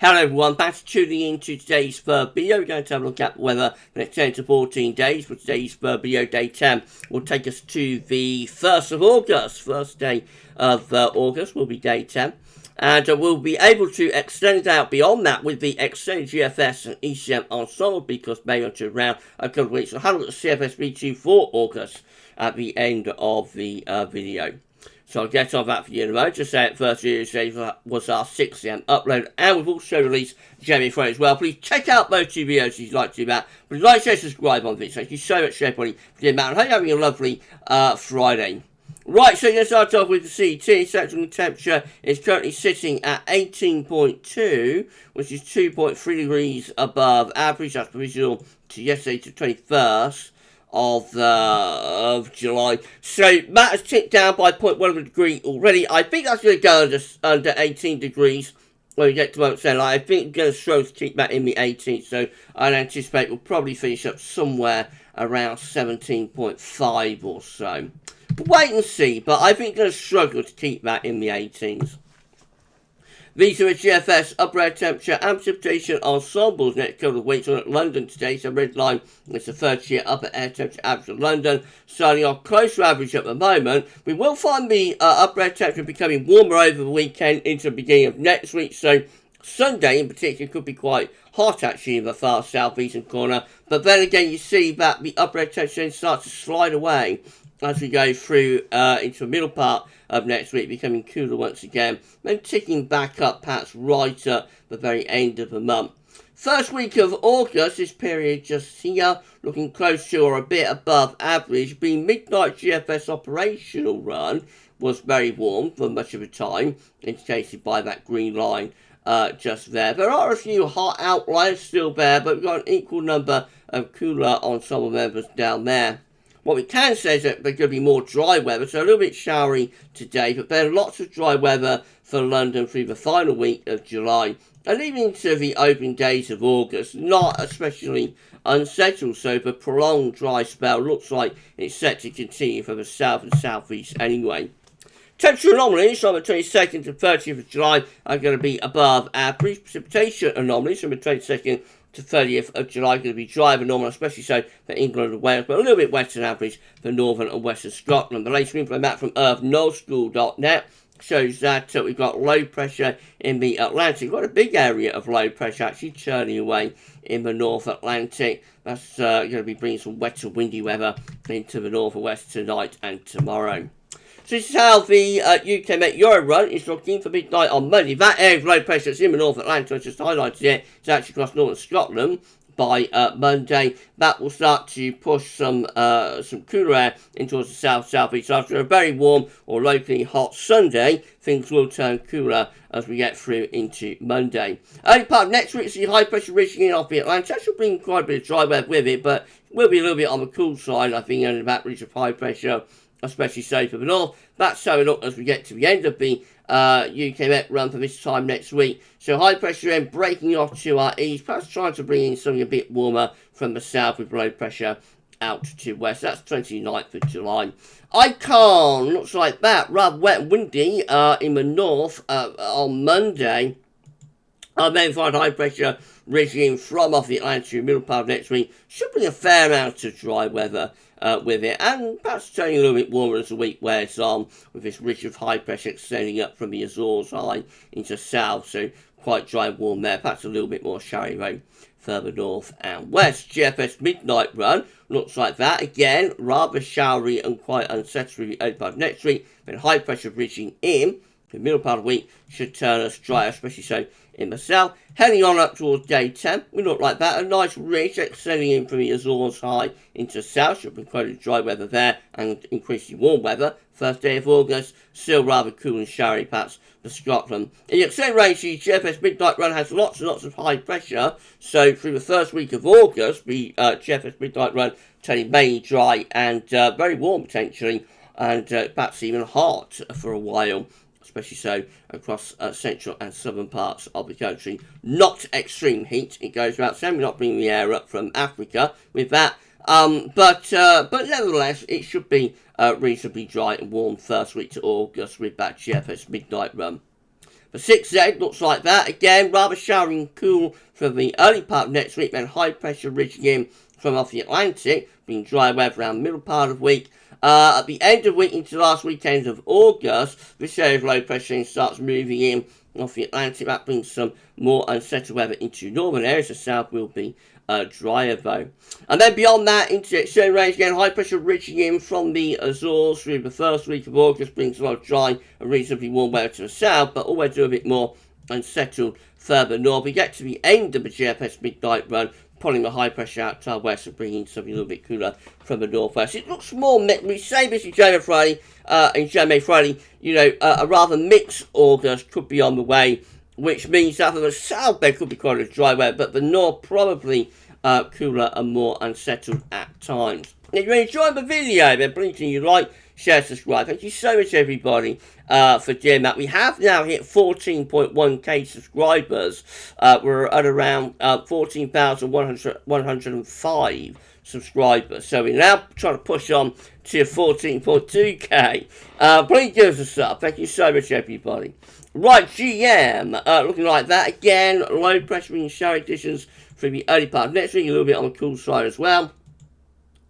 Hello everyone, thanks for tuning in to today's third video. We're going to have a look at the weather for the next 10 to 14 days. For today's third video, day 10, will take us to the 1st of August. First day of August will be day 10. And we'll be able to extend it out beyond that with the extended GFS and ECM ensemble because maybe on to around a couple of weeks. We'll have a look at the CFS for August at the end of the video. So I'll get on that for you in a moment. Just say it first, today was our 6 AM upload, and we've also released GavsWeatherVids as well. Please check out those two videos if you'd like to do that. Please like, share, subscribe on this. Thank you so much, everybody, for doing that. I hope you're having a lovely Friday. Right, so let's start off with the CT. Central temperature is currently sitting at 18.2, which is 2.3 degrees above average. That's provisional to yesterday, to 21st. Of July. So that has ticked down by 0.1 of a degree already. I think that's going to go under 18 degrees when we get to moments then. I think we're going to struggle to keep that in the 18th. So I'd anticipate we'll probably finish up somewhere around 17.5 or so. But wait and see. But I think we're going to struggle to keep that in the 18s. These are the GFS upper air temperature and precipitation ensembles next couple of weeks. On at London today, so red line is the 30-year upper air temperature average of London, starting off close to average at the moment. We will find the upper air temperature becoming warmer over the weekend into the beginning of next week, so Sunday in particular could be quite hot actually in the far southeastern corner, but then again you see that the upper air temperature then starts to slide away as we go through into the middle part of next week, becoming cooler once again, then ticking back up perhaps right at the very end of the month. First week of August, this period just here, looking close to or a bit above average. The midnight GFS operational run was very warm for much of the time, indicated by that green line just there. There are a few hot outliers still there, but we've got an equal number of cooler ensemble members down there. What we can say is that there's going to be more dry weather, so a little bit showery today, but then lots of dry weather for London through the final week of July. And even into the opening days of August, not especially unsettled, so the prolonged dry spell looks like it's set to continue for the south and southeast anyway. Temperature anomalies from the 22nd to 30th of July are going to be above average. Precipitation anomalies from the 22nd to 30th of July going to be drier than normal, especially so for England and Wales, but a little bit wetter than average for northern and western Scotland. The latest info map from earthnullschool.net shows that we've got low pressure in the Atlantic. We've got a big area of low pressure actually churning away in the North Atlantic. That's going to be bringing some wetter, windy weather into the north and west tonight and tomorrow. So this is how the UK Met Euro run is looking for midnight on Monday. That area of low pressure that's in the North Atlantic, I just highlighted it, it's actually across northern Scotland by Monday. That will start to push some cooler air into the south-southeast. So after a very warm or locally hot Sunday, things will turn cooler as we get through into Monday. Early part of next week, see high pressure reaching in off the Atlantic. That should bring quite a bit of dry weather with it, but will be a little bit on the cool side, I think, under that reach of high pressure, especially so for the north. That's how it looks as we get to the end of the UK Met run for this time next week. So high pressure then breaking off to our east, perhaps trying to bring in something a bit warmer from the south with low pressure out to west. That's 29th of July. Icon looks like that, rather wet and windy in the north on Monday. Then find high pressure reaching in from off the Atlantic in the middle part of next week. Should bring a fair amount of dry weather with it, and perhaps turning a little bit warmer as the week wears on, with this ridge of high pressure extending up from the Azores high into south, so quite dry and warm there, perhaps a little bit more showery rain further north and west. GFS midnight run looks like that, again rather showery and quite unsettled early part of next week, then high pressure reaching in the middle part of the week should turn us dry, especially so in the south. Heading on up towards day 10, we look like that. A nice ridge extending in from the Azores high into south. Should be quite a dry weather there and increasingly warm weather. First day of August, still rather cool and showery perhaps for Scotland. In the extended range, the GFS midnight run has lots and lots of high pressure. So through the first week of August, the GFS midnight run turning mainly dry and very warm potentially, and perhaps even hot for a while, especially so across central and southern parts of the country. Not extreme heat, it goes without saying. We're not bringing the air up from Africa with that. But nevertheless, it should be reasonably dry and warm first week to August with that GFS midnight run. For 6Z, looks like that. Again, rather showery and cool for the early part of next week, then high pressure ridging in from off the Atlantic, being dry weather around the middle part of the week. At the end of the week into the last weekend of August, this area of low pressure starts moving in off the Atlantic. That brings some more unsettled weather into northern areas. The south will be drier though. And then beyond that, into the extreme range again, high pressure ridging in from the Azores through the first week of August brings a lot of dry and reasonably warm weather to the south, but always do a bit more unsettled further north. We get to the end of the GFS midnight run, pulling the high pressure out to our west and bringing something a little bit cooler from the northwest. It looks more mixed. We say this in January Friday, you know, a rather mixed August could be on the way, which means that for the south there could be quite a dry weather, but the north probably cooler and more unsettled at times. If you enjoyed the video, then please can you like, share, subscribe. Thank you so much everybody for doing that. We have now hit 14.1k subscribers. We're at around 14,105 subscribers. So we're now trying to push on to 14.2k. Please give us a sub. Thank you so much everybody. Right, GM, looking like that again. Low pressure and shower conditions for the early part of next week, a little bit on the cool side as well.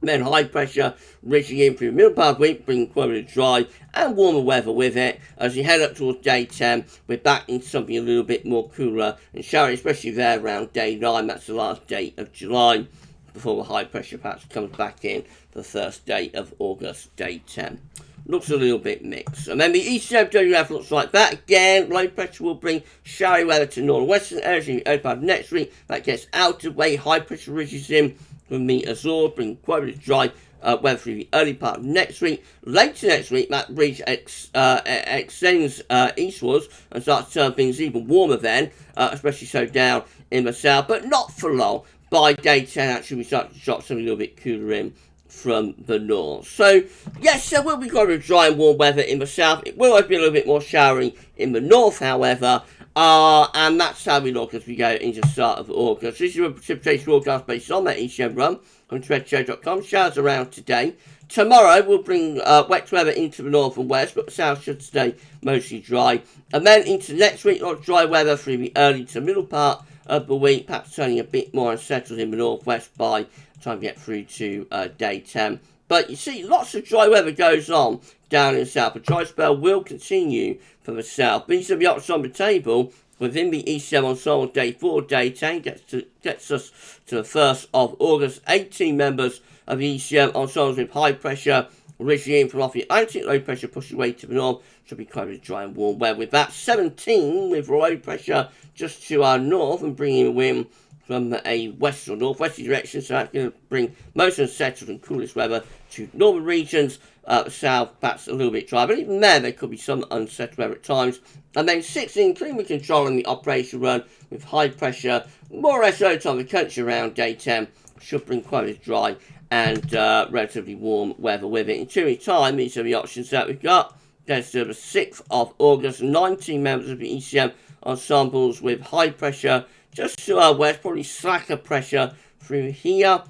Then high pressure ridging in through the middle part of the week, bringing quite a bit of dry and warmer weather with it. As we head up towards day 10, we're back into something a little bit more cooler and showery, especially there around day 9. That's the last day of July before the high pressure patch comes back in for the first day of August, day 10. Looks a little bit mixed. And then the ECM WF looks like that. Again, low pressure will bring showery weather to northwestern areas in the early part of next week. That gets out of the way. High pressure ridges in from the Azores, bring quite a bit of dry weather through the early part of next week. Later next week, that ridge extends eastwards and starts to turn things even warmer then, especially so down in the south, but not for long. By day 10, actually, we start to drop something a little bit cooler in from the north. So, yes, there will be quite a bit of dry and warm weather in the south. It will always be a little bit more showery in the north, however. And that's how we look as we go into the start of August. This is a precipitation forecast based on that ECM run on treadshow.com. Showers around today. Tomorrow we'll bring wet weather into the north and west, but the south should stay mostly dry. And then into next week, a lot of dry weather through the early to middle part of the week, perhaps turning a bit more unsettled in the northwest by the time we get through to day 10. But you see, lots of dry weather goes on down in the south. A dry spell will continue for the south. These are the options on the table within the ECM ensemble day 4, day 10. Gets us to the 1st of August. 18 members of the ECM ensembles with high pressure originating in from off the Atlantic. Low pressure pushing away to the north. Should be quite a dry and warm weather. With that, 17 with low pressure just to our north and bringing a wind from a west or northwesterly direction, so that's going to bring most unsettled and coolest weather to northern regions. The south, perhaps a little bit dry, but even there could be some unsettled weather at times. And then 16, clean controlling the operation run with high pressure, more or less over time the country around day 10, should bring quite a dry and relatively warm weather with it. In 2 weeks' time, these are the options that we've got. There's the 6th of August, 19 members of the ECM ensembles with high pressure just to our west, probably slacker pressure through here.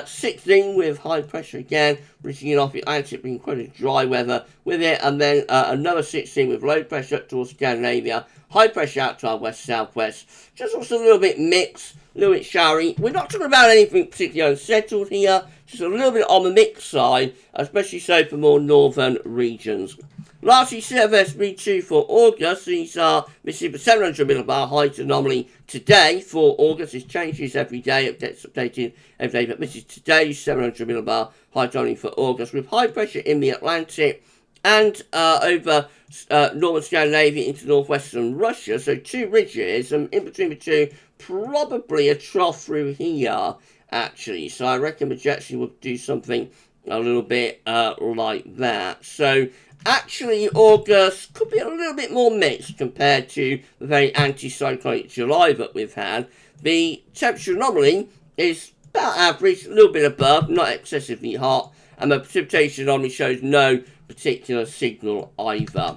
16 with high pressure again, reaching off the Atlantic, bringing quite a dry weather with it. And then another 16 with low pressure towards Scandinavia. High pressure out to our west-southwest. Just also a little bit mixed, a little bit showery. We're not talking about anything particularly unsettled here. Just a little bit on the mixed side, especially so for more northern regions. Lastly, CFS V2 for August. This is the 700 millibar height anomaly today for August. It changes every day. It gets updated every day. But this is today's 700 millibar height anomaly for August with high pressure in the Atlantic and over northern Scandinavia into northwestern Russia. So 2 ridges, and in between the two, probably a trough through here, actually. So I reckon the Jetson will do something a little bit like that. So actually, August could be a little bit more mixed compared to the very anti-cyclonic July that we've had. The temperature anomaly is about average, a little bit above, not excessively hot, and the precipitation anomaly shows no particular signal either.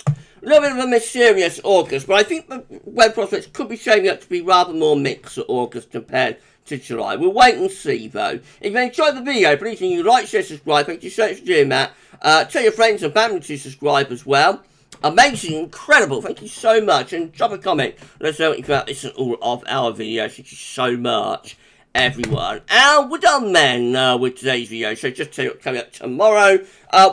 A little bit of a mysterious August, but I think the weather prospects could be shaping up to be rather more mixed at August compared to July. We'll wait and see though. If you enjoyed the video, please can you like, share, subscribe. Thank you so much for doing that. Tell your friends and family to subscribe as well. Amazing, incredible. Thank you so much. And drop a comment. Let us know what you think this and all of our videos. Thank you so much, everyone. And we're done then with today's video. So just tell you what's coming up tomorrow.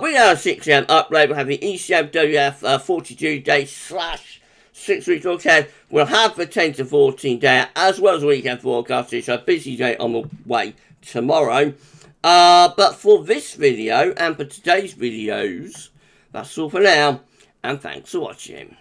We're now 6 AM upload. We'll have the ECM WF 42 days / 6 weeks okay. We'll have the 10 to 14 day as well as a weekend forecast. So a busy day on the way tomorrow. But for this video and for today's videos, that's all for now. And thanks for watching.